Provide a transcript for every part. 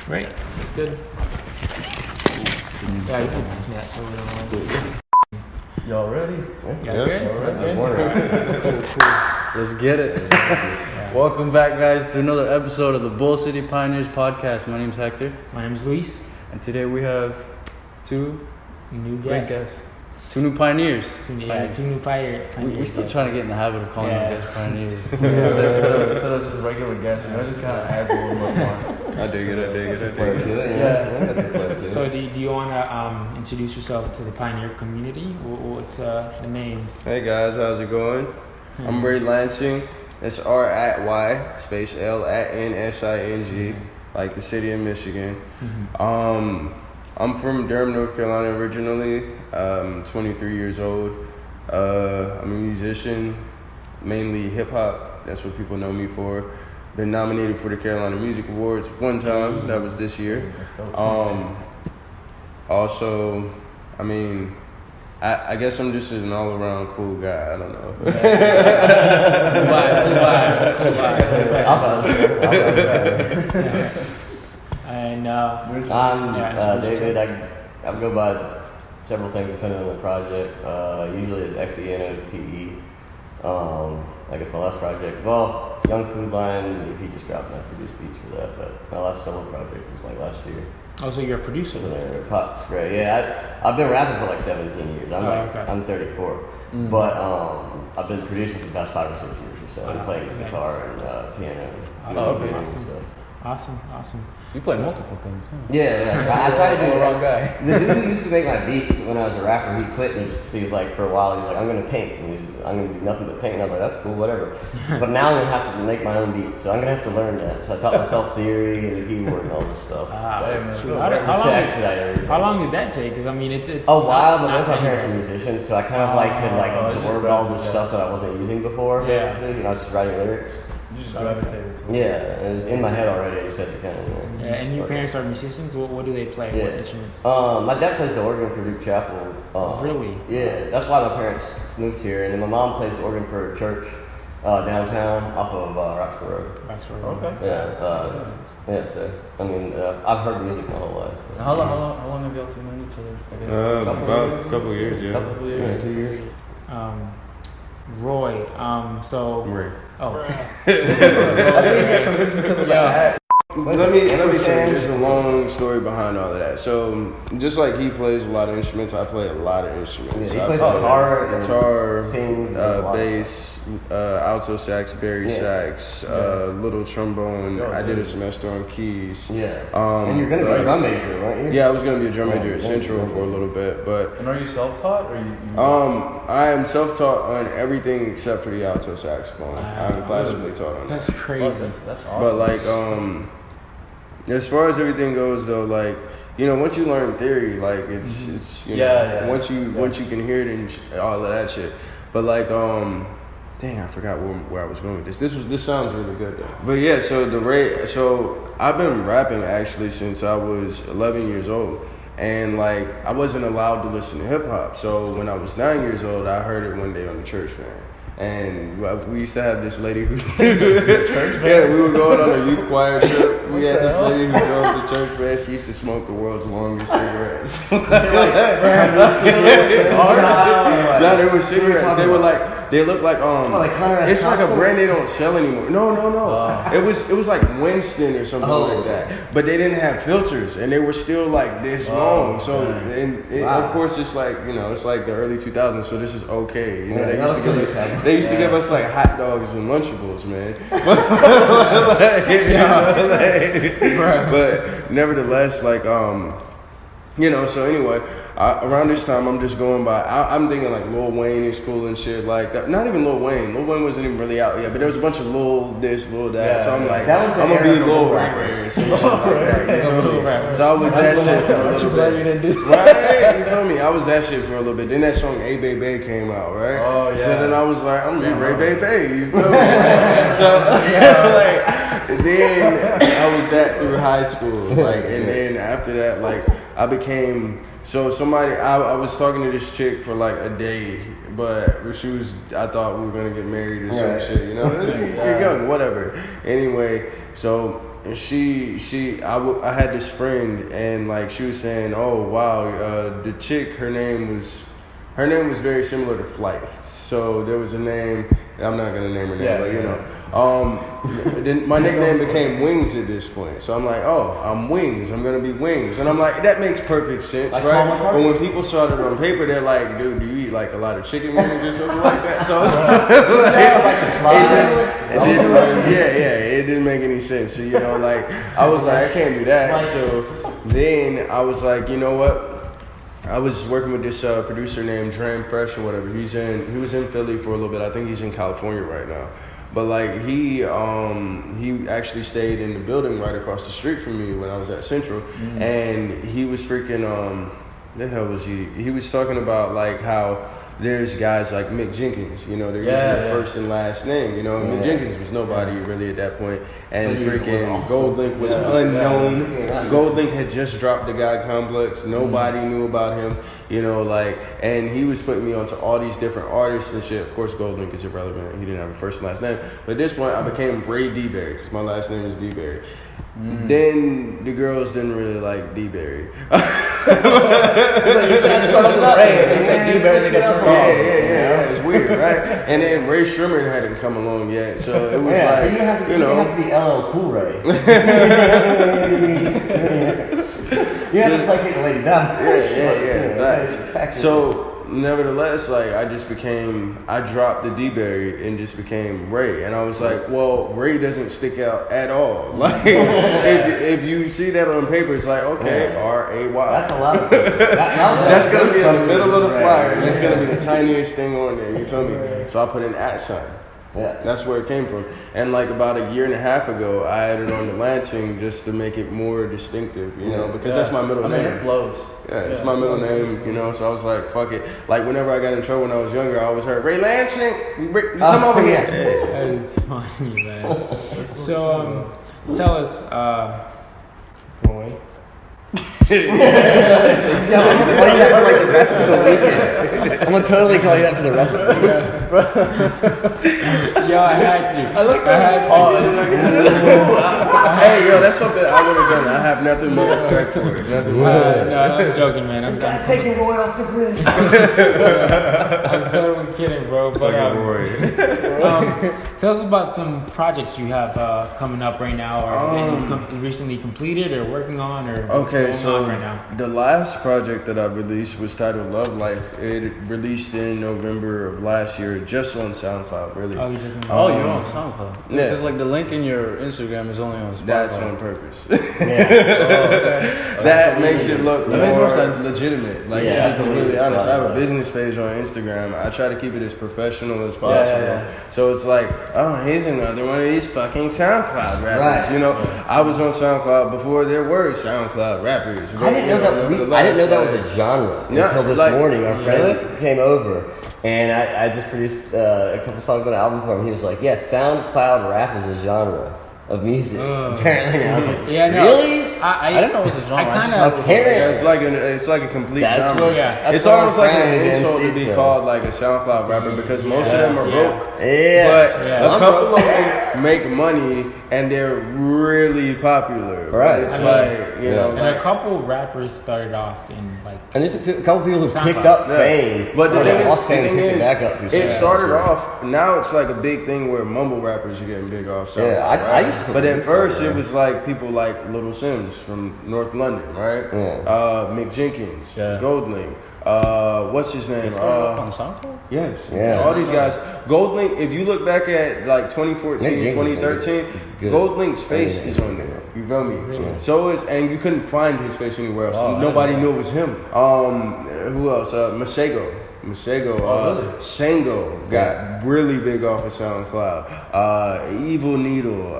Right, that's good. Yeah, you can pass me that over. Y'all ready? Yeah, good? Good. Let's get it. Yeah. Welcome back, guys, to another episode of the Bull City Pioneers podcast. My name's Hector. My name's Luis. And today we have two New great guests. guests. Two new pioneers. Two new pioneers. We're still trying to get in the habit of calling them guest pioneers. instead of just regular guests, it just kind of adds a little bit more. I dig it. Yeah. So do you want to introduce yourself to the pioneer community? What's the names? Hey guys, how's it going? I'm Ray Lansing. It's R@Y space L@NSING, like the city of Michigan. I'm from Durham, North Carolina originally. 23 years old. I'm a musician, mainly hip hop. That's what people know me for. Been nominated for the Carolina Music Awards one time. That was this year. Also, I mean, I guess I'm just an all-around cool guy. I don't know. And I'm David. I go by several things depending on the project. Usually it's XENOTE. I guess my last project, well, Young Food Line, he just dropped and I produced beats for that, but my last solo project was like last year. Oh, so you're a producer? Pop's great. Yeah, I've been rapping for like 17 years. I'm 34. But I've been producing for the past 5 or 6 years or so. I play guitar and piano. Awesome. You play multiple things, huh? Yeah. I try to do the wrong guy. The dude who used to make my beats when I was a rapper, he quit and he was like, for a while, he was like, I'm going to paint. And I'm going to do nothing but paint. And I was like, that's cool, whatever. But now I'm going to have to make my own beats. So I'm going to have to learn that. So I taught myself theory and the keyboard and all this stuff. How long did that take? Because I mean, it's a while, but both my parents were musicians, so I kind of could absorb all this stuff that I wasn't using before. Yeah. Basically. You know, I was just writing lyrics. You just gravitated to it. Yeah, it was in my head already. I just had to kind of. Yeah, and your parents are musicians. What do they play? Yeah. What instruments? My dad plays the organ for Duke Chapel. Really? Yeah, that's why my parents moved here, and then my mom plays the organ for a church downtown off of Roxborough Road. Okay. Yeah. So I mean, I've heard music my whole life. How long have y'all two known each other? About a couple of years, yeah. Couple of years, 2 years. Roy. Ray. Oh. Let me tell you, there's a long story behind all of that. So, just like he plays a lot of instruments, I play a lot of instruments. Yeah, he plays guitar, sings, bass, alto sax, bari sax, little trombone. I did a semester on keys. Yeah. And you're gonna be a drum major, weren't you? Yeah, I was gonna be a drum major at Central for a little bit, but. And are you self-taught or you? I am self-taught on everything except for the alto saxophone. I'm classically taught on that. That's crazy. That's awesome. But like, as far as everything goes, though, like, you know, once you learn theory, like, it's you know, once you can hear it and all of that shit. But like, dang, I forgot where I was going with this. This sounds really good though. But yeah, so I've been rapping actually since I was 11 years old. And like, I wasn't allowed to listen to hip hop. So when I was 9 years old, I heard it one day on the church van. And we used to have this lady who, yeah, we were going on a youth choir trip. We had this lady who drove the church van. She used to smoke the world's longest cigarettes. No, they were cigarettes. They were like, they looked like it's like a brand they don't sell anymore. No. It was like Winston or something like that. But they didn't have filters, and they were still like this long. So of course it's like, you know, it's like the early 2000s. So this is okay. You know, they used to give us like hot dogs and Lunchables, man. But nevertheless, like, you know, so anyway, around this time, I'm just going by, I'm thinking like Lil Wayne is cool and shit like that. Not even Lil Wayne. Lil Wayne wasn't even really out yet, but there was a bunch of Lil this, Lil that. Yeah, so I'm like, I'm going to be Lil Ray or some shit like that. You feel me? So I was that shit for a little bit. Right? You feel me? I was that shit for a little bit. Then that song A Bay Bay came out, right? Oh, yeah. So then I was like, I'm going to be Ray Bay Bay. You feel me? So, like, then I was that through high school. Like, and then after that, like, I became, so somebody, I was talking to this chick for like a day, but I thought we were going to get married or some shit, you know? You're young, whatever. Anyway, so I had this friend, and like she was saying, oh wow, the chick, her name was very similar to Flight. So there was a name, I'm not gonna name her name, but you know, then my nickname became Wings at this point. So I'm like, oh, I'm Wings. I'm gonna be Wings, and I'm like, that makes perfect sense, like, right? But when people saw it on paper, they're like, dude, do you eat like a lot of chicken wings or something like that? So it's it didn't make any sense. So you know, like I was like, I can't do that. So then I was like, you know what? I was working with this producer named Dram Fresh or whatever. He was in Philly for a little bit. I think he's in California right now. But like he actually stayed in the building right across the street from me when I was at Central, and he was freaking the hell was he? He was talking about like how there's guys like Mick Jenkins, you know, they're using their first and last name, you know, and Mick Jenkins was nobody really at that point, and freaking Goldlink was unknown. Goldlink had just dropped the God Complex, nobody knew about him, you know, like, and he was putting me onto all these different artists and shit. Of course, Goldlink is irrelevant, he didn't have a first and last name, but at this point, I became Ray D-Berry, because my last name is D-Berry. Then the girls didn't really like D-Berry. You said D-Berry, yeah, it's weird, right? And then Ray Sherman hadn't come along yet, so it was like, you have to be LL Cool Ray. You have to play the ladies out. Yeah. So nevertheless, like I dropped the D-Berry and just became Ray, and I was like, well, Ray doesn't stick out at all. Like if you see that on paper, it's like, okay, R-A-Y. That's a lot of that's gonna be in the middle of the flyer, and it's gonna be the tiniest thing on there. You feel me? So I put an @ sign. Yeah, that's where it came from. And like about a year and a half ago, I added on the Lansing just to make it more distinctive, you know, because that's my middle name. It flows. Yeah, it's my middle name, you know, so I was like, fuck it. Like, whenever I got in trouble when I was younger, I always heard, Ray Lansing, you come over here. That is funny, man. So, tell us, Roy. I'm gonna call you that for like the rest of the weekend. I'm gonna totally call you that for the rest of the weekend. Yo, I had to. Hey, yo, that's something I would have done. I have nothing but respect for it. No, I'm joking, man. This guy's taking Roy off the grid. I'm totally kidding, bro. But tell us about some projects you have coming up right now, or that you've recently completed, or working on, or so right now. The last project that I released was titled Love Life. It released in November of last year, just on SoundCloud, really. Oh, you just you're on SoundCloud. Yeah, because like the link in your Instagram is only on Spotify. That's on purpose. Okay. That makes it look more legitimate. Like, to be really honest, I have a business page on Instagram. I try to keep it as professional as possible. So it's like, oh, here's another one of these fucking SoundCloud rappers. Right. You know, I was on SoundCloud before there were SoundCloud rappers. I didn't know that was a genre until this morning. Our friend came over, and I just produced a couple songs on an album for him. He was like, "Yeah, SoundCloud rap is a genre of music." Apparently, now I was like, "Really? I didn't know it was a genre. I kind of it's like a complete genre. It's almost like an insult to be called like a SoundCloud rapper because most of them are broke. But a couple of them make money and they're really popular. Right. But it's and a couple rappers started off in like. And there's a couple people who picked up fame. But the thing is, it started too. off. Now it's like a big thing where mumble rappers are getting big off SoundCloud. Yeah, I used to. But at first, it was like people like Little Sims from North London, right? Yeah. Mick Jenkins, Goldlink. What's his name? On SoundCloud? Yes. Yeah. All these guys. Goldlink, if you look back at like 2014, 2013, Goldlink's face is on there. You feel me? Really? So and you couldn't find his face anywhere else. Nobody knew it was him. Who else? Masego, Sango got really big off of SoundCloud. Evil Needle.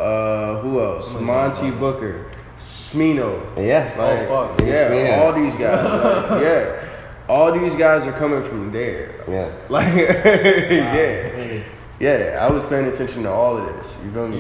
Who else? Monty Booker. Smino. Smino. All these guys. All these guys are coming from there. Yeah. Like, Really? Yeah, I was paying attention to all of this. You feel me?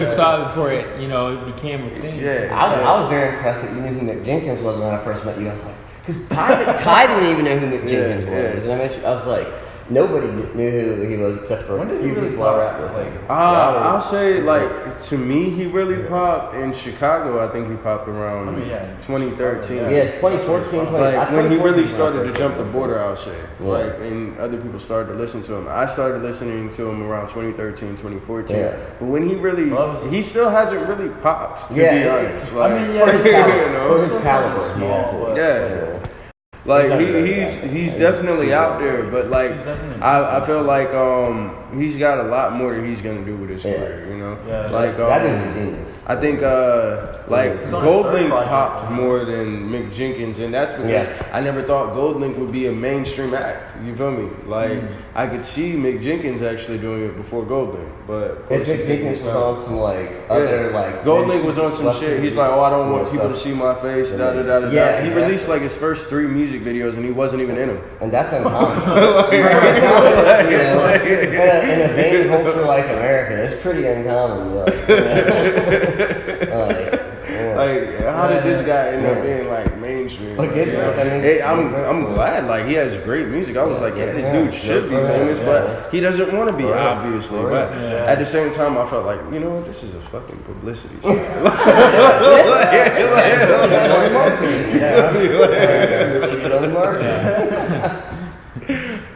You saw it before it, it became a thing. Yeah. I was very impressed that you knew who Mick Jenkins was when I first met you. I was like, because Ty didn't even know who Mick Jenkins was. And I was like, nobody knew who he was except for a few people I rapped with. I'll say, like, to me, he really popped in Chicago. I think he popped around 2013. Yeah, it's 2014, Like, when he really started to jump the border, I'll say. Like, and other people started to listen to him. I started listening to him around 2013, 2014. Yeah. But when he still hasn't really popped, to be honest. Like, for his caliber, he has it. Yeah. Like he's definitely out there, but like I feel like he's got a lot more that he's gonna do with his career, you know. Like that is a genius. I think like Goldlink popped more than Mick Jenkins, and that's because I never thought Goldlink would be a mainstream act. You feel me? Like I could see Mick Jenkins actually doing it before Goldlink, but of course Mick Jenkins was on some other Goldlink was on some shit. He's like, I don't want people to see my face. Da da da da. Yeah, he released like his first 3 music videos, and he wasn't even in them. And that's uncommon. In a vain culture like America, it's pretty uncommon. Like, how did this guy end up being like mainstream? I'm glad. Like, he has great music. I was like, this dude should be famous, but he doesn't want to be, obviously. But at the same time, I felt like, you know what, this is a fucking publicity shit.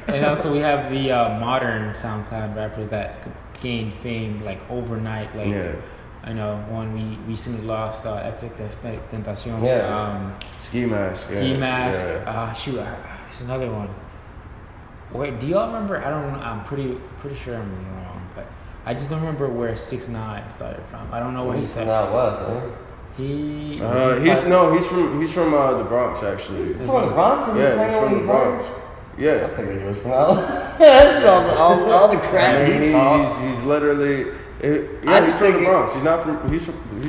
And also we have the modern SoundCloud rappers that gained fame like overnight. Like I know one we recently lost, Tentacion. Ski Mask. Ski Mask. Shoot, there's another one. Wait, do y'all remember? I'm pretty sure I'm wrong, but I just don't remember where 6ix9ine started from. I don't know where he started. He's from the Bronx, actually. He's from the Bronx? Yeah, he's from the Bronx. Yeah. I figured he was from that's all the crap he talks. He's literally he's from the Bronx. He's not from he's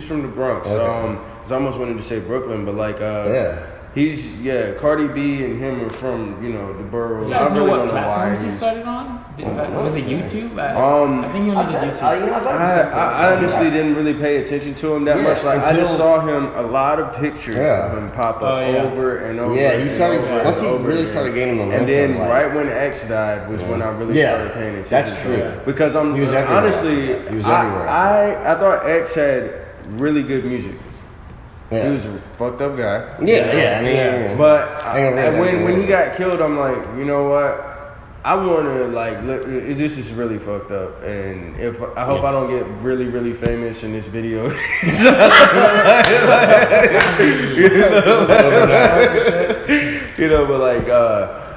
from the Bronx. Okay. I almost wanted to say Brooklyn, but like he's Cardi B and him are from, you know, the boroughs. You guys know what platforms he started on? Was it YouTube? I think he only did YouTube. I honestly didn't really pay attention to him that much. Like I just saw him a lot of pictures of him pop up over and over. Yeah, he started once he really started gaining momentum. And then right when X died was when I really started paying attention. That's true. Because he was everywhere. I thought X had really good music. Yeah. He was a fucked up guy. But when he got killed, I'm like, you know what? I want to this is really fucked up, and I hope I don't get really, really famous in this video. But like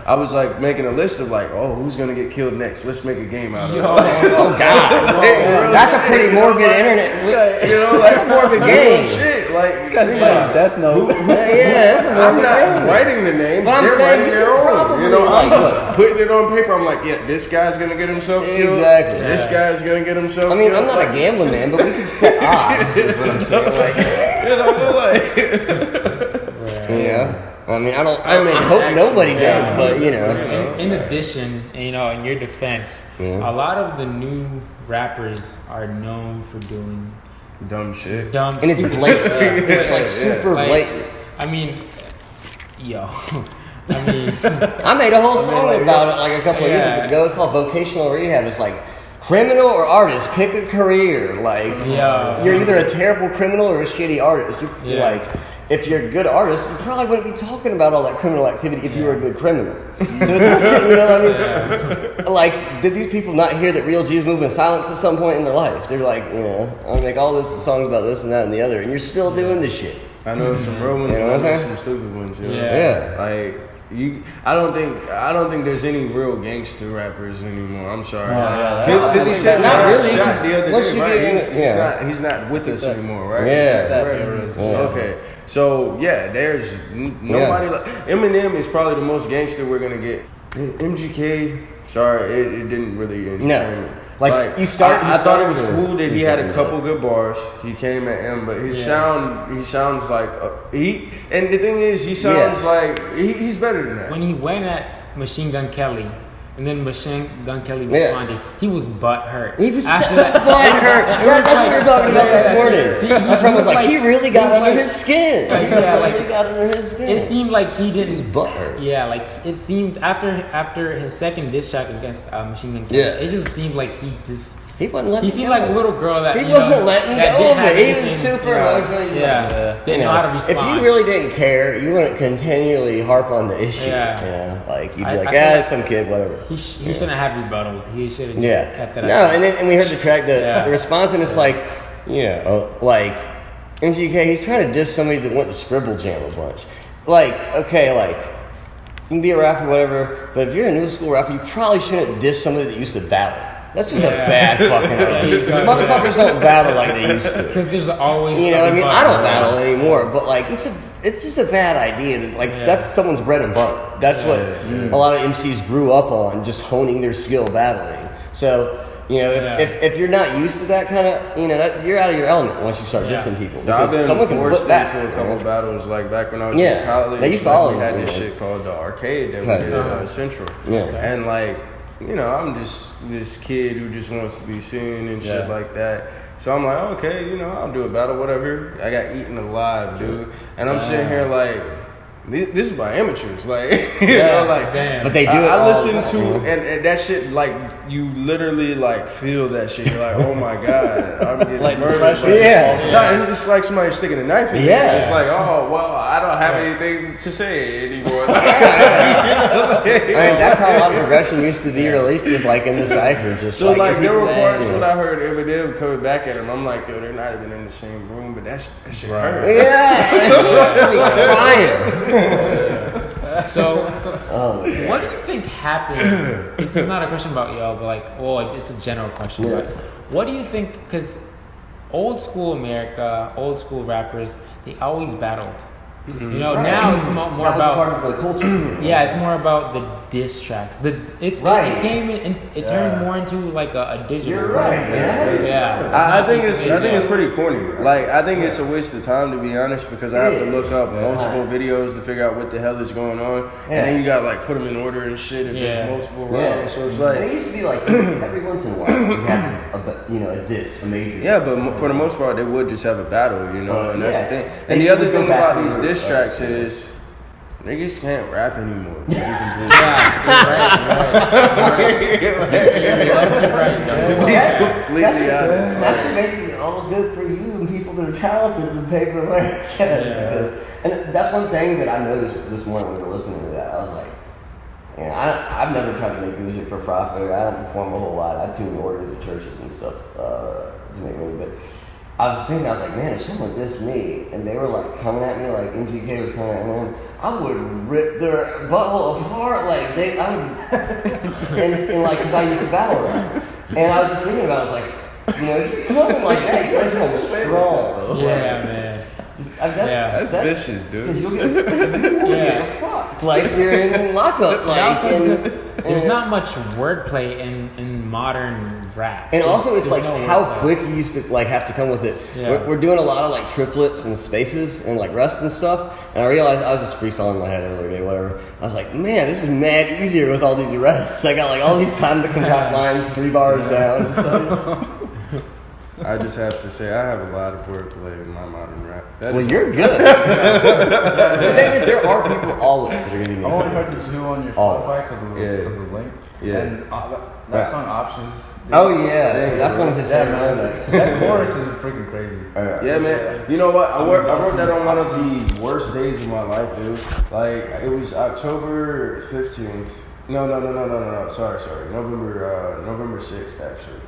I was like making a list of like, who's gonna get killed next? Let's make a game out of it. Oh God, that's a pretty morbid internet. That's a morbid game. Shit, like this guy's playing Death Note. That's a morbid game. I'm not writing the names. They're writing their own. I'm just putting it on paper. I'm like, this guy's gonna get himself killed. Exactly. This guy's gonna get himself. I mean, I'm not a gambling man, but we can set odds. Is what I'm saying. I mean, I hope nobody does, but you know. In addition, you know, in your defense, a lot of the new rappers are known for doing dumb shit. And it's blatant. It's like super blatant. I mean, I made a whole song about it like a couple of years ago. It's called Vocational Rehab. It's like, criminal or artist, pick a career. Like, you're either a terrible criminal or a shitty artist. Like, if you're a good artist, you probably wouldn't be talking about all that criminal activity if you were a good criminal. So you know what I mean? Like, did these people not hear that Real G's move in silence at some point in their life? They're like, I'll make all this songs about this and that and the other, and you're still doing this shit. I know some real ones and I know some stupid ones. Like, I don't think there's any real gangster rappers anymore. I'm sorry. 50 Cent not really. Shot the other day, he's not with us anymore, right? Okay. So there's nobody like Eminem is probably the most gangster we're gonna get. MGK, sorry, it didn't really entertain me. Like you I thought it was cool that he had a couple good bars. He came at him, but his sound, he sounds like and the thing is, he sounds like he's better than that. When he went at Machine Gun Kelly, And then Machine Gun Kelly responded. He was butthurt. He was butthurt. That's what we were talking about this morning. See, my friend was like, he really got under his skin. He got under his skin. It seemed like he didn't. He was butthurt. Yeah, like it seemed after his second diss track against Machine Gun Kelly. Yeah. It just seemed like he wasn't letting. He seemed like a little girl that he wasn't letting go of it. He was super emotional. Didn't know how to respond. If you really didn't care, you wouldn't continually harp on the issue. Like you'd be like, some kid, whatever. He shouldn't have rebutted. He should have just kept that. No, and we heard the track, the response, and it's like, like MGK, he's trying to diss somebody that went to Scribble Jam a bunch. Like, okay, like you can be a rapper, whatever, but if you're a new school rapper, you probably shouldn't diss somebody that used to battle. That's just a bad fucking idea. Because motherfuckers don't battle like they used to. Because there's always, I mean, I don't battle anymore, but like it's just a bad idea. That's someone's bread and butter. That's what a lot of MCs grew up on, just honing their skill battling. So if you're not used to that kind of, you're out of your element once you start dissing people. I've been forced into a couple battles, like back when I was in college. They used to always we had this shit called the arcade that we did at Central. And like, I'm just this kid who just wants to be seen and shit like that. So I'm like, okay, I'll do a battle, whatever. I got eaten alive, dude. And I'm sitting here like, this is by amateurs, like, like, damn. But they do it I listen to, and that shit, like, you literally, like, feel that shit. You're like, oh my God, I'm getting murdered. No, it's like somebody sticking a knife in you. It's like, oh, well, I don't have anything to say anymore. I mean, that's how a lot of progression used to be released, is like in the cypher. Just so, like there were parts when I heard Eminem coming back at him, I'm like, yo, they're not even in the same room, but that shit hurt. Yeah, crying. So, what do you think happened? This is not a question about y'all, but like, it's a general question. But what do you think? Because old school America, old school rappers, they always battled. Now it's more about part of the culture. It's more about the diss tracks. It came in, it turned more into like a digital. You're right. I think it's pretty corny. Like, I think it's a waste of time, to be honest, because I have to look up multiple videos to figure out what the hell is going on, and then you got like put them in order and shit if there's multiple rounds. So it's like, it used to be like every once in a while you have a diss, a major. Yeah, but for the most part they would just have a battle, and that's the thing. And the other thing about these diss tracks is niggas can't rap anymore. To be completely honest. That should make it all good for you and people that are talented to pay for the and that's one thing that I noticed this morning when we were listening to that. I was like, I've never tried to make music for profit. I don't perform a whole lot. I tune organs at churches and stuff to make money, but I was like, man, if someone dissed me and they were like coming at me like MGK was coming at me, I would rip their butthole apart. Like I would, and like, because I used to battle rap, and I was just thinking about it, I was like, if you're coming like that, you guys are strong. Man. That's vicious, dude. You'll get fucked. Like you're in lockup. Like, there's not much wordplay in modern rap. And also, it's like how quick you used to like have to come with it. Yeah. We're doing a lot of like triplets and spaces and like rest and stuff. And I realized I was just freestyling in my head earlier today, whatever. I was like, man, this is mad easier with all these rests. I got like all these time to concoct lines 3 bars down. I just have to say, I have a lot of wordplay in my modern rap. You're good. The thing is, there are people always that are going to be making I only heard the 2 on your Spotify because of the link. Yeah. And that song Options. That's one of his favorite. That chorus is freaking crazy. Yeah, man. You know what? I wrote that on one of the worst days of my life, dude. Like, it was October 15th. No. Sorry. November 6th, actually.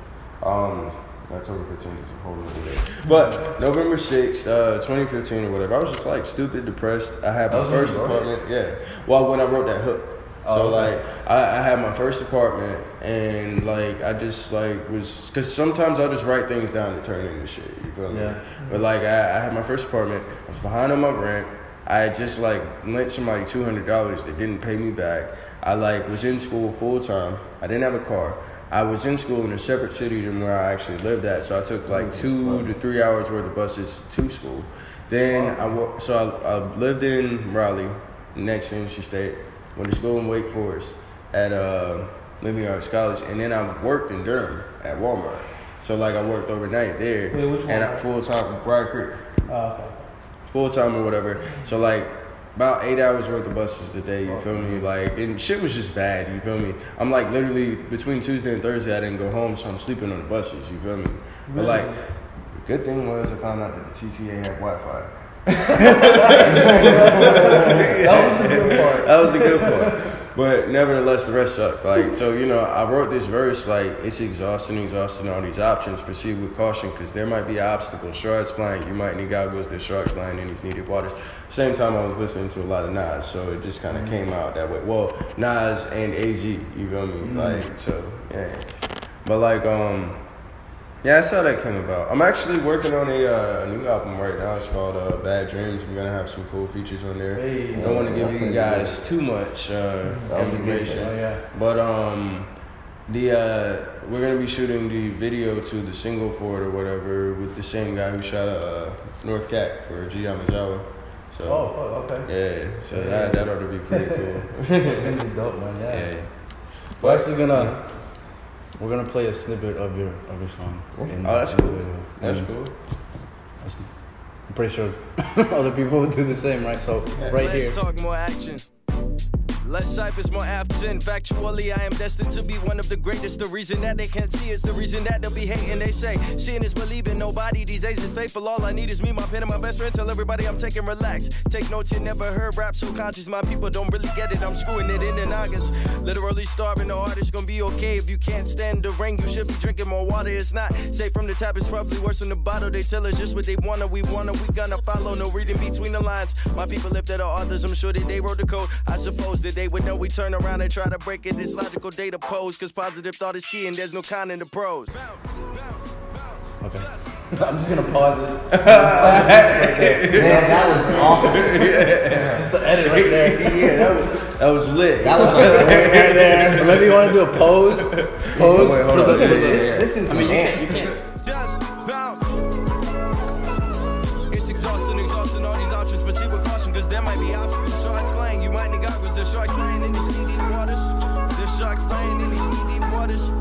October 15th is a whole other day. But November 6th, 2015 or whatever, I was just like stupid, depressed. I had my first apartment. Yeah. Well, when I wrote that hook. So like, I had my first apartment, and like, I just like was, cause sometimes I'll just write things down to turn into shit. You feel me? Yeah. But like, I had my first apartment. I was behind on my rent. I had just like lent somebody $200. They didn't pay me back. I like was in school full time. I didn't have a car. I was in school in a separate city than where I actually lived at, so I took like 2 to 3 hours worth of buses to school. Then I lived in Raleigh, next to NC State. Went to school in Wake Forest. Had Liberty Arts College, and then I worked in Durham at Walmart. So like I worked overnight there, and I full time at Briar Creek. Oh, okay. Full time or whatever. So like about 8 hours worth of buses a day. You feel me? Like and shit was just bad. You feel me? I'm like literally between Tuesday and Thursday I didn't go home, so I'm sleeping on the buses. You feel me? But like the good thing was I found out that the TTA had Wi-Fi. That was the good part. That was the good part. But nevertheless, the rest sucked. Like, so, you know, I wrote this verse, like, it's exhausting, all these options. Proceed with caution, because there might be obstacles. Sharks flying, you might need goggles. There's sharks lying in these needed waters. Same time, I was listening to a lot of Nas, so it just kind of came out that way. Well, Nas and AG, you feel me? Like, so, yeah. But, like, yeah, that's how that came about. I'm actually working on a new album right now. It's called Bad Dreams. We're going to have some cool features on there. Hey, I don't want to give you guys too much information. But we're going to be shooting the video to the single for it or whatever with the same guy who shot North Cat for G. Yamazawa. So, okay. Yeah, so that ought to be pretty cool. It's going to be dope, man. Yeah. We're actually We're gonna play a snippet of your song. Oh, that's cool. That's cool. I'm pretty sure other people would do the same, right? So right here. Let's talk more action. Less ciphers, more absent. Factually, I am destined to be one of the greatest. The reason that they can't see is the reason that they'll be hating. They say, seeing is believing. Nobody these days is faithful. All I need is me, my pen, and my best friend. Tell everybody I'm taking relax. Take notes, you never heard rap so conscious. My people don't really get it. I'm screwing it in their noggins. Literally starving. The artist gonna be okay if you can't stand the rain. You should be drinking more water. It's not safe from the tap. It's probably worse than the bottle. They tell us just what they wanna. We gonna follow. No reading between the lines. My people, if they're the authors, I'm sure that they wrote the code. I suppose that they would know we turn around and try to break it. It's logical data pose, cause positive thought is key and there's no con in the pros. Okay. I'm just gonna pause this. Man, that was awesome. Just the edit right there. Yeah, that was lit. That was like right there. Or maybe you want to do a pose. Wait, hold For on. this I mean, you can't. Just bounce. It's exhausting all these options. Proceed with caution, cause there might be obstacles. Sharks flying, you might need goggles. There's sharks lying in these needy waters. There's sharks lying in these needy waters.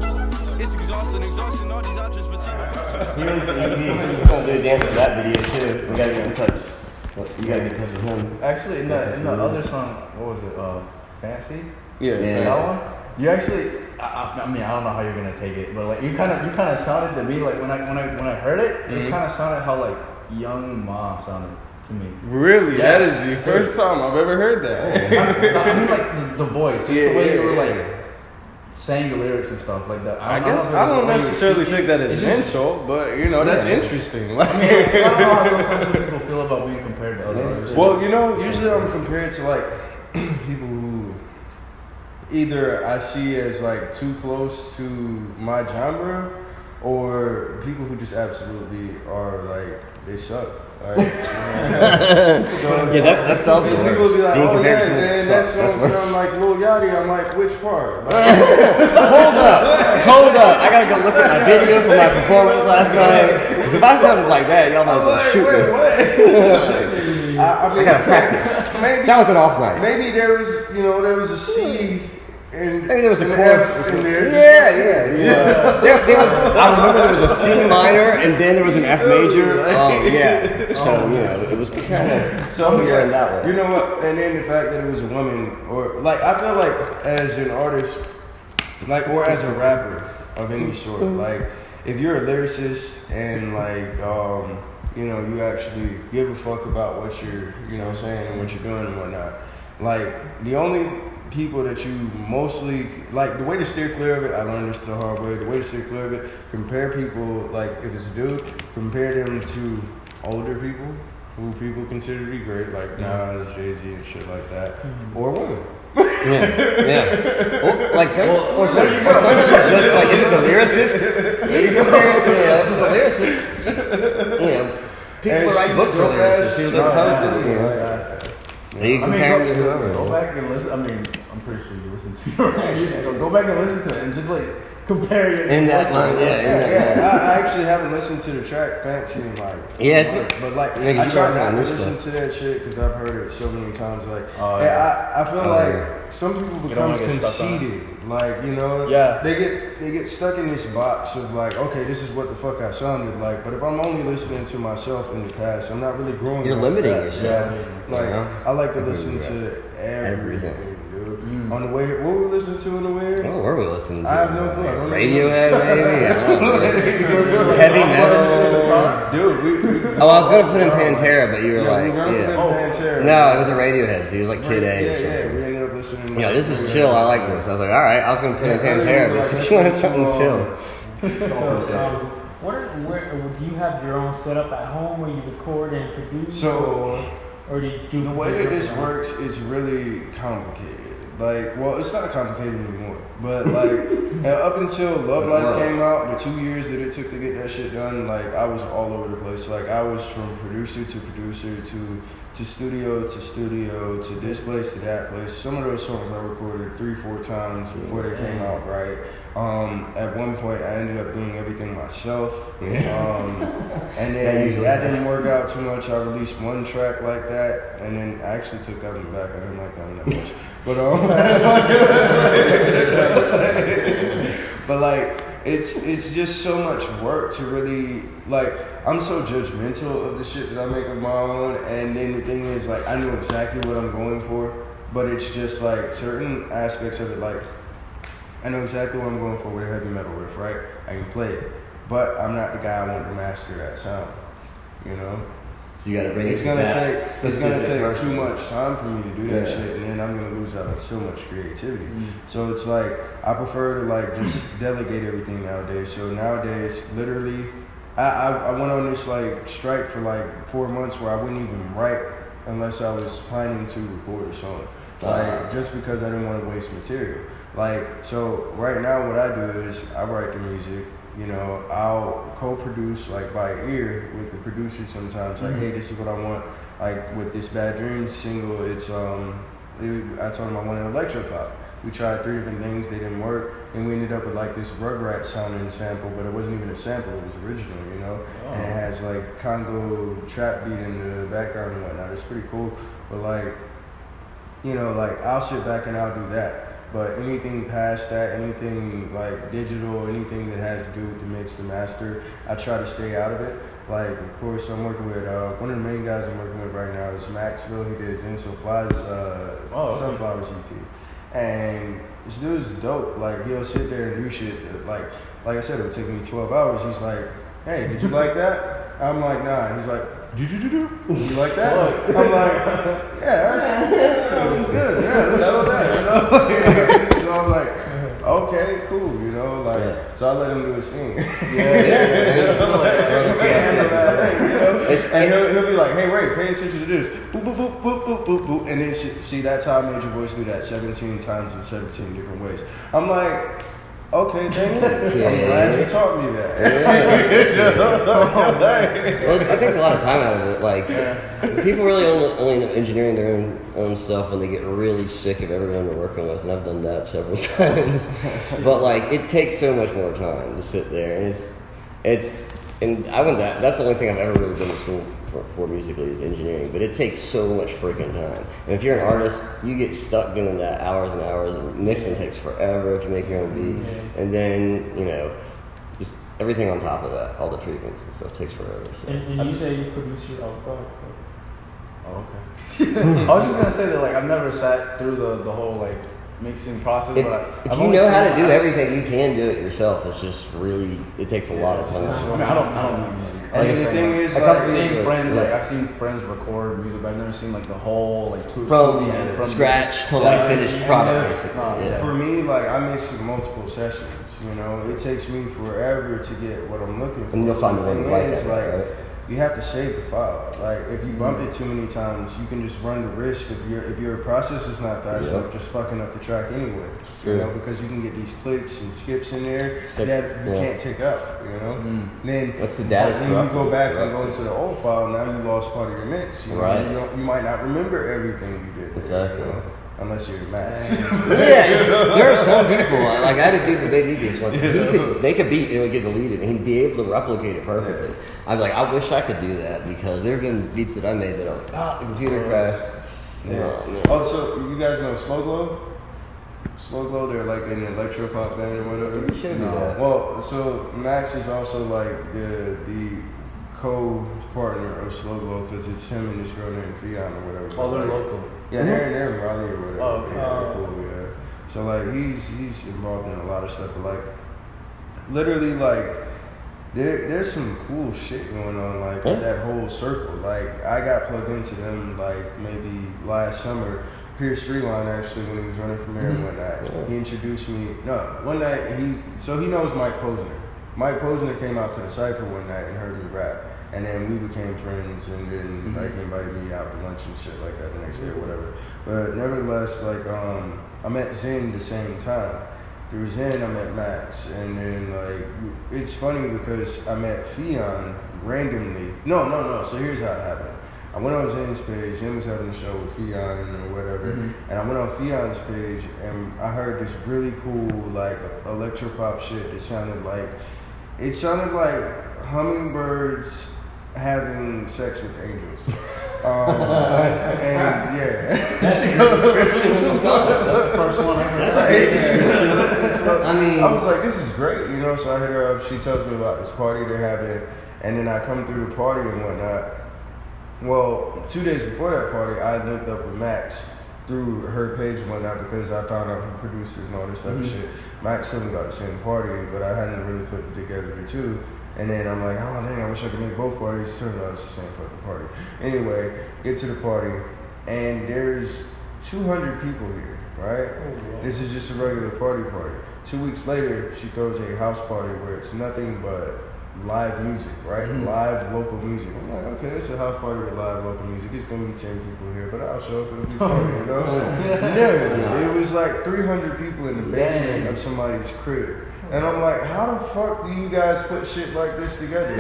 It's exhausting all these options. Proceed with caution. We're gonna do a dance for that video too. We gotta get in touch. You gotta get in touch with him. Actually, in the other song, what was it? Fancy. Yeah. That one. You actually, I mean, I don't know how you're gonna take it, but like you kind of sounded to me like when I heard it, it kind of sounded how like Young Ma sounded to me. Really? Yeah. That is the first time I've ever heard that. I mean, like the voice, just the way you were like saying the lyrics and stuff like that. I guess I don't necessarily take that as an insult, but you know that's interesting. Like, I mean, I don't know how sometimes people feel about being compared to other artists. Well, you know, usually I'm compared to like people who either I see as like too close to my genre, or people who just absolutely are like they suck. Like, that's also people worse. will be like, Being oh compared yeah, to man, someone that sucks. song That's worse. sound like Lil Yachty. I'm like, which part? Like, Hold up. I gotta go look at my video from my performance last night. Because if I sounded like that, y'all might as well shoot me. I mean, I gotta practice. Maybe, That was an off night. maybe there was a C and Maybe there was a an chord. F in there. Yeah. There was, I remember there was a C minor and then there was an F major. Oh yeah. So it was kind of somewhere in that way. You know what? And then the fact that it was a woman, or like I feel like as an artist, like or as a rapper of any sort, like if you're a lyricist and like you actually give a fuck about what you're saying and what you're doing and whatnot. Like the only people that you mostly like, the way to steer clear of it, I learned this the hard way. The way to steer clear of it, compare people, like if it's a dude, compare them to older people who people consider to be great, like Nas, Jay-Z and shit like that, or women. Yeah. Or something just like if it's a lyricist, you compare it. If it's a lyricist, people write books on lyricists. People that poets. You compare it to whoever. Go back and listen. I mean, I'm pretty sure you listen to your music, so go back and listen to it and just like compare it. In that line, I actually haven't listened to the track Fancy in like but like I try not to listen to that shit because I've heard it so many times. Like I feel like some people become conceited Like, you know, they get stuck in this box of like, okay, this is what the fuck I sounded like. But if I'm only listening to myself in the past, I'm not really growing. You're limiting yourself. Like, I like to listen to everything, dude. On the way, what were we listening to on the way? What were we listening to? I have no clue. Radiohead, maybe? I don't know. Heavy metal. Dude, I was going to put in Pantera, but you were like, Pantera. No, it was a Radiohead, so he was like Kid A. Yeah, we ended up listening to this is chill, I like this. I was like, alright, I was going to put in Pantera, but since you wanted something chill. So, where do you have your own setup at home where you record and produce? Or do you do the way that this works, it's really complicated. Like, well, it's not complicated anymore. But like, up until Love Life came out, the 2 years that it took to get that shit done, like I was all over the place. Like I was from producer to producer to studio to this place to that place. Some of those songs I recorded 3-4 times before they came out, right? At one point I ended up doing everything myself. And then that didn't work out too much. I released one track like that, and then I actually took that one back. I didn't like that one that much. But but like it's just so much work to really like. I'm so judgmental of the shit that I make of my own, and then the thing is like I know exactly what I'm going for, but it's just like certain aspects of it. Like I know exactly what I'm going for with a heavy metal riff, right? I can play it, but I'm not the guy I want to master that sound, you know. So you gotta bring it's gonna take too much time for me to do that shit, and then I'm gonna lose out on so much creativity. So it's like I prefer to like just delegate everything nowadays. So nowadays, literally, I went on this like strike for like 4 months where I wouldn't even write unless I was planning to record a song, like just because I didn't want to waste material. Like so, right now what I do is I write the music. You know, I'll co-produce like by ear with the producer sometimes. Like, hey, this is what I want. Like with this Bad Dreams single, it's I told him I wanted electro pop. We tried 3 different things, they didn't work, and we ended up with like this Rugrats sounding sample, but it wasn't even a sample, it was original, you know. And it has like Congo trap beat in the background and whatnot. It's pretty cool, but like, you know, like I'll sit back and I'll do that. But anything past that, anything like digital, anything that has to do with the mix, the master, I try to stay out of it. Like, of course, I'm working with, one of the main guys I'm working with right now is Maxwell. He did Zenso Fly's Sunflowers EP. And this dude's dope. Like, he'll sit there and do shit that, like I said, it would take me 12 hours. He's like, hey, did you like that? I'm like, nah. He's like, you like that? I'm like, yeah, that was good. Yeah, let's go with that, you know? So I'm like, okay, cool, you know, like, so I let him do his thing. And he'll be like, hey, Ray, pay attention to this. Boop, boop, boop, boop, boop, boop, boop. And then see, that's how I made your voice do that 17 times in 17 different ways. I'm like, okay, thank you. I'm glad you taught me that. Well, I take a lot of time out of it. Like, people really only end up engineering their own stuff when they get really sick of everyone they're working with, and I've done that several times. But like, it takes so much more time to sit there, and that's the only thing I've ever really been to school for musically is engineering, but it takes so much freaking time. And if you're an artist, you get stuck doing that hours and hours, and mixing takes forever if you make your own beats. And then, you know, just everything on top of that, all the treatments and stuff takes forever. So. And you say you produce your own product. Oh, okay. I was just gonna say that like I've never sat through the whole like mixing process. If you know how to do everything, you can do it yourself. It's just really, it takes a lot of time. I mean, I don't know. And the thing is, like, I've seen friends record music, but I've never seen like the whole like from scratch to like finished product. Basically. For me, like I mix with multiple sessions. You know, it takes me forever to get what I'm looking for. And you'll find the thing like that, right? You have to save the file. Like if you bump it too many times, you can just run the risk if your process is not fast enough, just fucking up the track anyway. You know, because you can get these clicks and skips in there that you can't take up. You know, then what's the data? When you go back and go into the old file, now you lost part of your mix. You know, you might not remember everything you did. Exactly. You know? Unless you're Max. There are some people, like I had a dude that made me beats once. He could make a beat and it would get deleted, and he'd be able to replicate it perfectly. I'm like, I wish I could do that, because there have been beats that I made that I'm like, the computer crashed. So you guys know Slow Glow? Slow Glow, they're like an electro pop band or whatever. You should do that. Well, so Max is also like the co-partner of Slow Glow because it's him and this girl named Fionn or whatever. Oh, they're like, local. Yeah, they're in Raleigh or whatever. Oh, okay. Yeah, they're cool, yeah. So like he's involved in a lot of stuff, but like literally like there's some cool shit going on like with that whole circle. Like I got plugged into them like maybe last summer. Pierce Freeline actually when he was running for mayor and whatnot. He introduced me. No, one night he knows Mike Posner. Mike Posner came out to the Cypher one night and heard me rap. And then we became friends and then like he invited me out to lunch and shit like that the next day or whatever. But nevertheless, like I met Zen the same time. Through Zen I met Max and then like it's funny because I met Fionn randomly. No. So here's how it happened. I went on Zen's page, Zen was having a show with Fionn and whatever, and I went on Fionn's page and I heard this really cool like electropop shit that sounded like hummingbirds having sex with angels. And yeah. That's the first one I heard. That's a great description. So, I was like, this is great, you know, so I hit her up, she tells me about this party they're having, and then I come through the party and whatnot. Well, 2 days before that party, I linked up with Max through her page and whatnot because I found out who producers and all this type of shit. Max told me about the same party, but I hadn't really put together the two. And then I'm like, oh dang, I wish I could make both parties. Turns out it's the same fucking party. Anyway, get to the party, and there's 200 people here, right? This is just a regular party. 2 weeks later, she throws a house party where it's nothing but live music, right? Live local music. I'm like, okay, it's a house party with live local music. It's gonna be 10 people here, but I'll show up. It'll be fun, you know? No, it was like 300 people in the basement of somebody's crib. And I'm like, how the fuck do you guys put shit like this together?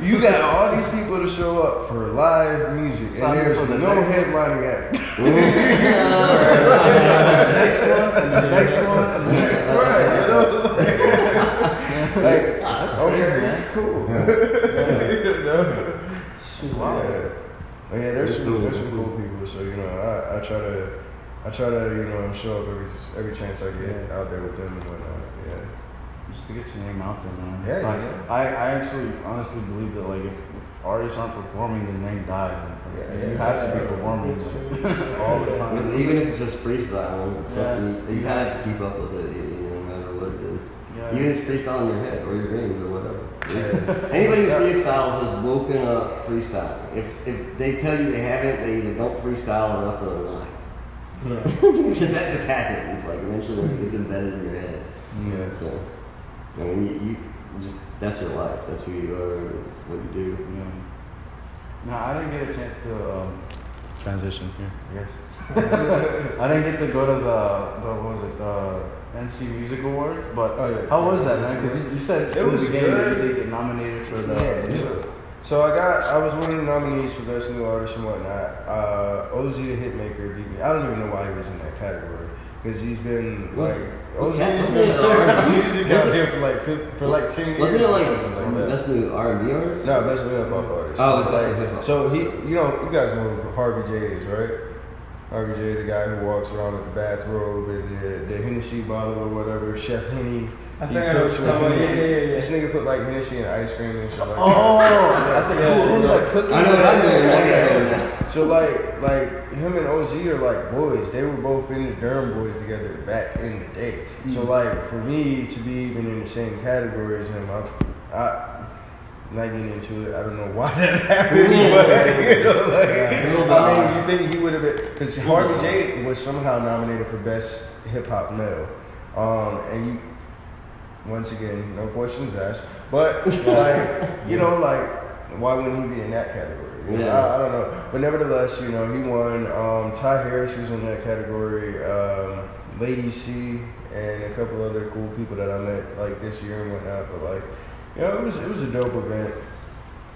You got all these people to show up for live music, and there's no headlining act. Next one. Right, you know? Like, okay, cool. Wow. Yeah, there's some cool people, so, you know, I try to, you know, show up every chance I get out there with them and whatnot. Yeah. Just to get your name out there, man. Yeah, like, I actually honestly believe that like if artists aren't performing, the name dies. And you have to be performing all the time. Even if it's just freestyle, you kind of have to keep up with it, you know, no matter what it is. Yeah. Even if it's freestyle in your head or your dreams or whatever. Anybody who freestyles has woken up freestyling. If they tell you they haven't, they either don't freestyle enough or they're lying. Because that just happens. Like eventually, it's embedded in your head. Yeah. So, I mean, you just that's your life. That's who you are. What you do. Yeah. Now I didn't get a chance to transition here. Yes. I didn't get to go to the what was it, the nsing Music Awards, but how was that, man? Because you said it was good. You did get nominated for the. So I was one of the nominees for Best New Artist and whatnot. OZ the Hitmaker beat me. I don't even know why he was in that category because he's been like OZ's been music out here for like 10 years. Wasn't it like Best New R&B artist? No, Best New Hip Hop Artist. Oh, it's like so he, you know, you guys know who Harvey J is, right? Harvey J, the guy who walks around with the bathrobe and the Hennessy bottle or whatever, Chef Henny. He cooks with Hennessy. This nigga put like Hennessy and ice cream and shit like that. Oh, I think who's like cooking? I know what I'm saying. So like him and OZ are like boys. They were both in the Durham Boys together back in the day. So like for me to be even in the same category as him, I'm not getting into it. I don't know why that happened, but you know, like I mean, you think he would have been? Because Harvey J was somehow nominated for Best Hip Hop Male, and you. Once again, no questions asked. But like, you know, like, why wouldn't he be in that category? Yeah. I don't know. But nevertheless, you know, he won. Ty Harris was in that category. Lady C and a couple other cool people that I met like this year and whatnot. But like, you know, it was a dope event.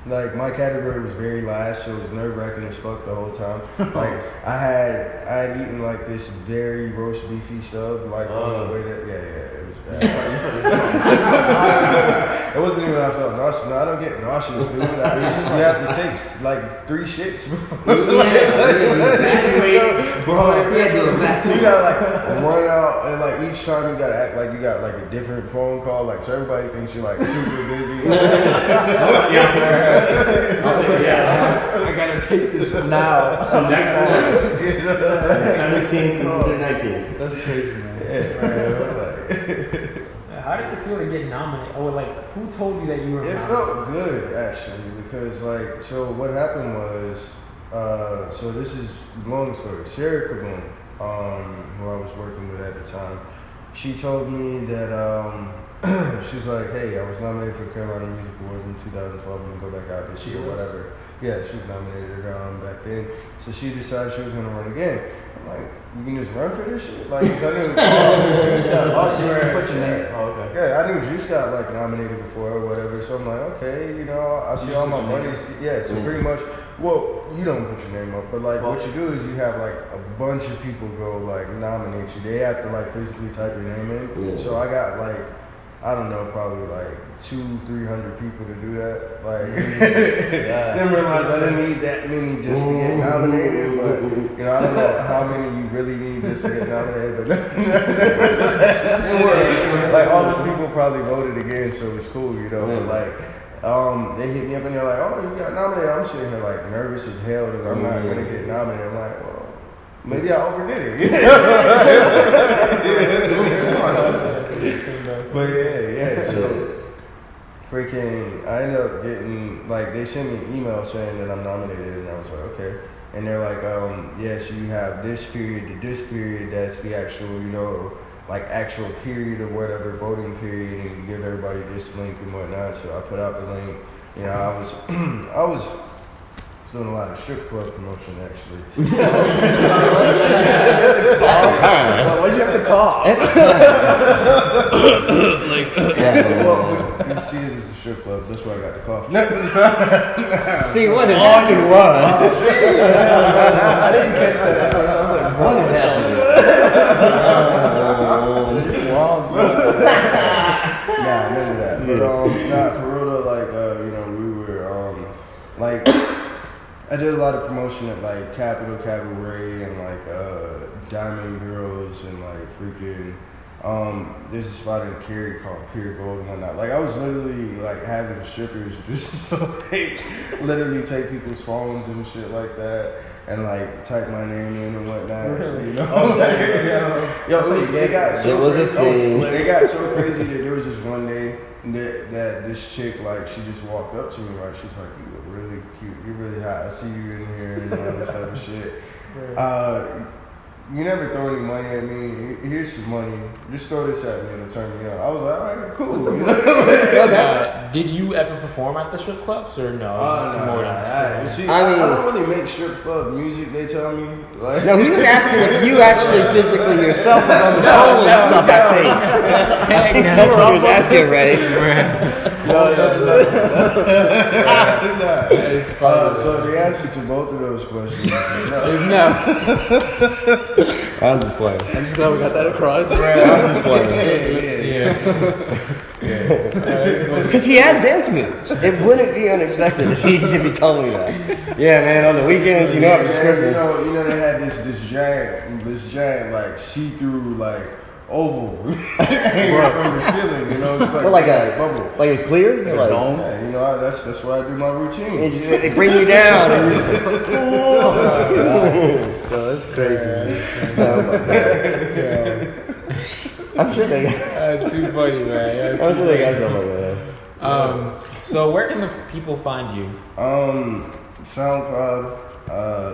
Like my category was very last, so it was nerve-wracking as fuck the whole time. Like I had eaten like this very roast beefy sub like on the way that it was It wasn't even I felt nauseous. No, I don't get nauseous, dude. You have to take like 3 shits. So you gotta like run out, and like each time you gotta act like you got like a different phone call, like so everybody thinks you're like super busy. I gotta take this now. So next one, 17th and 19th. That's crazy, man. Yeah, How did it feel to get nominated? Or like, who told you that you were it nominated? felt good actually because like so what happened was so this is a long story. Sarah Kaboom, who I was working with at the time, she told me that she's like, hey, I was nominated for Carolina Music Awards in 2012. I'm gonna go back out this year, whatever. Yeah, she was nominated back then. So she decided she was gonna run again. I'm like, you can just run for this shit? Like, I knew Juice got put your name. Oh, okay. Yeah, I knew Juice got like nominated before or whatever. So I'm like, okay, you know, I see all my money. Yeah, so pretty much. Well, you don't put your name up, but like what you do is you have like a bunch of people go like nominate you. They have to like physically type your name in. Yeah. So I got like, I don't know, probably like 200-300 people to do that. Like, then realized I didn't need that many just to get nominated. But you know, I don't know how many you really need just to get nominated. But like all those people probably voted again, so it's cool, you know. But like. They hit me up and they're like, oh, you got nominated. I'm sitting here like nervous as hell that I'm not gonna get nominated. I'm like, well, maybe I overdid it. But yeah. So freaking, I ended up getting like they sent me an email saying that I'm nominated, and I was like, okay. And they're like, yeah, so you have this period to this period. That's the actual, you know, like actual period or whatever, voting period, and you give everybody this link and whatnot. So I put out the link. You know, I was doing a lot of strip club promotion actually. Why'd you have to call? Well, you see it as the strip clubs. That's why I got the cough. See, what had happened was. I didn't catch that. I was like, What had happened? Nah, none of that. But nah, for real though, like you know, we were like I did a lot of promotion at like Capitol Cabaret and like Diamond Girls and like freaking there's a spot in Cary called Pure Gold and whatnot. Like I was literally like having the strippers just so like literally take people's phones and shit like that. And like type my name in and whatnot, you know. It got so crazy that there was this one day that this chick like she just walked up to me, right? She's like, "You look really cute. You're really hot. I see you in here and all this type of shit." You never throw any money at me. Here's some money. Just throw this at me and it'll turn me on. I was like, all right, cool. Did you ever perform at the strip clubs or no? See, I don't really make strip club music, they tell me. Like, No, he was asking if you actually physically yourself was on the phone and stuff, I think that's what he was asking, right? So the answer to both of those questions is No. I'm just playing. I'm just glad we got that across. I'm just playing. Because he has dance moves. It wouldn't be unexpected if he told me that. Yeah, man, on the weekends, you know, I'm scripting. You know, they had this giant like see-through like oval from the ceiling. You know, it's like a bubble. Like it was clear. Like a dome. Yeah, you know, that's where I do my routine. They bring you down. And you're just like, Oh that's crazy. I'm sure they got. That's too funny, man. I'm sure they got something like that. So where can the people find you? SoundCloud,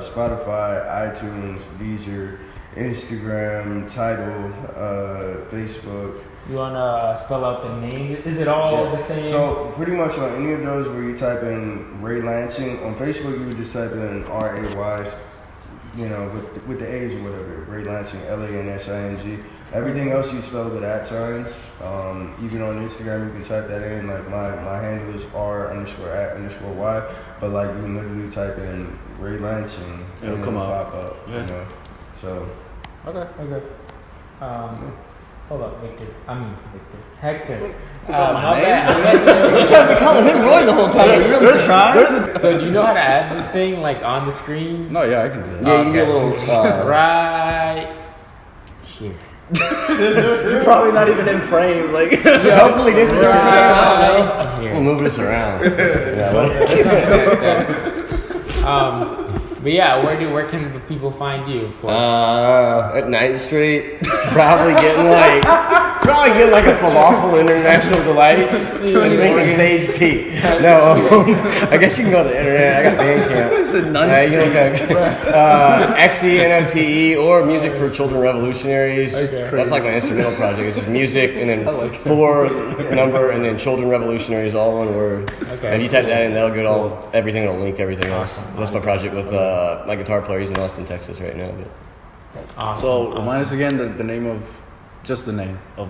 Spotify, iTunes, Deezer, Instagram, Tidal, Facebook. You wanna spell out the names? Is it all the same? So pretty much on any of those where you type in Ray Lansing, on Facebook you would just type in R-A-Y, you know, with the A's or whatever, Ray Lansing, L-A-N-S-I-N-G. Everything else you spell with at signs. Even on Instagram you can type that in, like my handle is R_at_Y, but like you can literally type in Ray Lansing and it'll pop up, you know. So Okay. Hold up, Victor. Hector. my bad. You tried to be calling him Roy the whole time. Are you really surprised? So do you know how to add the thing like on the screen? No, yeah, I can do that. Yeah, you get a little. Right here. You're probably not even in frame. Like, Hopefully this is Right here. We'll move this around. But yeah, where can the people find you? Of course. At 9th Street, probably getting like a falafel international delights and drinking sage tea. No, I guess you can go to the internet. I got Bandcamp. XENOTE or Music for Children Revolutionaries. That's like my instrumental project. It's just music and then 4 number and then Children Revolutionaries, all one word. Okay. And you type that in, that'll get everything. It'll link everything else. That's my project with my guitar player. He's in Austin, Texas right now. Awesome. So remind us again the name of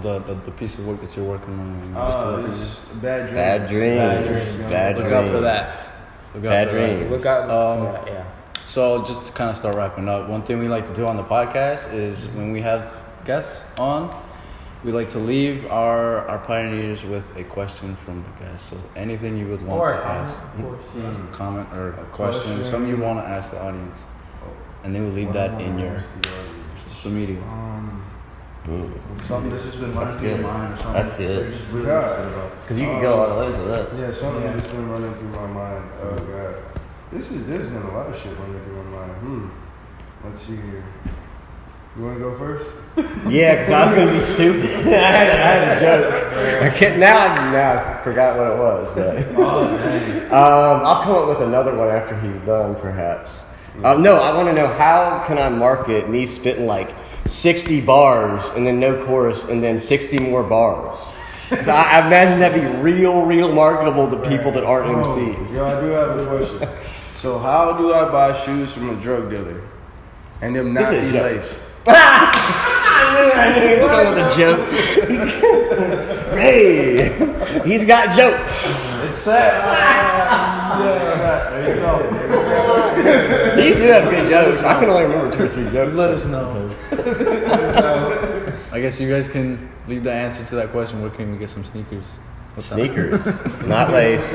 the piece of work that you're working on. It's Bad Dreams. Bad Dreams. Bad Look Dreams. out for that. Bad Dreams. Look out. Yeah. So just to kind of start wrapping up, one thing we like to do on the podcast is when we have guests on, we like to leave our pioneers with a question from the guest. So anything you would want to ask, comment or a question, something you want to ask the audience, and then we'll leave that in your social media. Something that's just been running through your mind or something. That's it. You're just really excited about. Because you can go a lot of ways with that. Yeah, something that's been running through my mind. Oh god, there's been a lot of shit running through my mind. Let's see here. You want to go first? Yeah, because I was going to be stupid. I had a joke. I can't, now I forgot what it was. But I'll come up with another one after he's done, perhaps. No, I want to know, how can I market me spitting like 60 bars and then no chorus and then 60 more bars? So I imagine that'd be real marketable to people that aren't MCs. Yo, I do have a question. So how do I buy shoes from a drug dealer and them not be laced? I knew he was going with a joke. Hey, he's got jokes. It's set. There you go. You do have good jokes. I can only remember 2 or 3 jokes. Let us know. I guess you guys can leave the answer to that question. Where can we get some sneakers? Sneakers, not laced.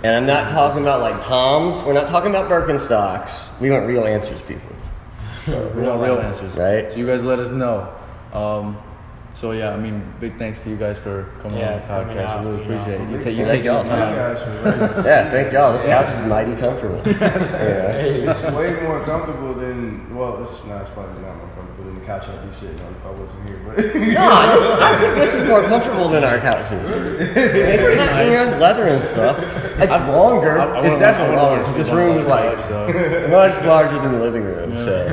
And I'm not talking about like Toms. We're not talking about Birkenstocks. We want real answers, people. So we want real answers. Right. So you guys let us know. So yeah, I mean, big thanks to you guys for coming on the podcast. We really appreciate it. You take y'all time. Yeah, thank y'all. This couch is mighty comfortable. It's way more comfortable than, well, it's probably not more comfortable than the couch I'd be sitting on if I wasn't here. But I think this is more comfortable than our couches. It's kind of leather and stuff. It's longer. It's definitely longer. This room is like much larger than the living room. So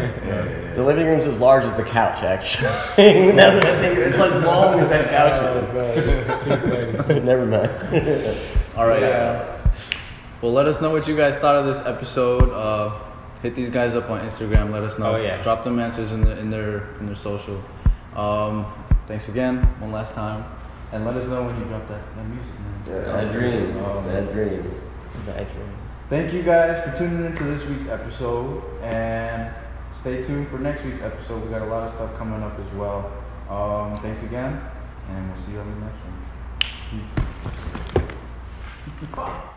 the living room's as large as the couch, actually. Now that I think it's as long as that couch is. Never mind. All right. Well, let us know what you guys thought of this episode. Hit these guys up on Instagram. Let us know. Drop them answers in their social. Thanks again, one last time, and let us know when you drop that music, man. Bad dreams. Bad dreams. Bad dreams. Thank you guys for tuning into this week's episode, and stay tuned for next week's episode. We got a lot of stuff coming up as well. Thanks again, and we'll see you on the next one. Peace.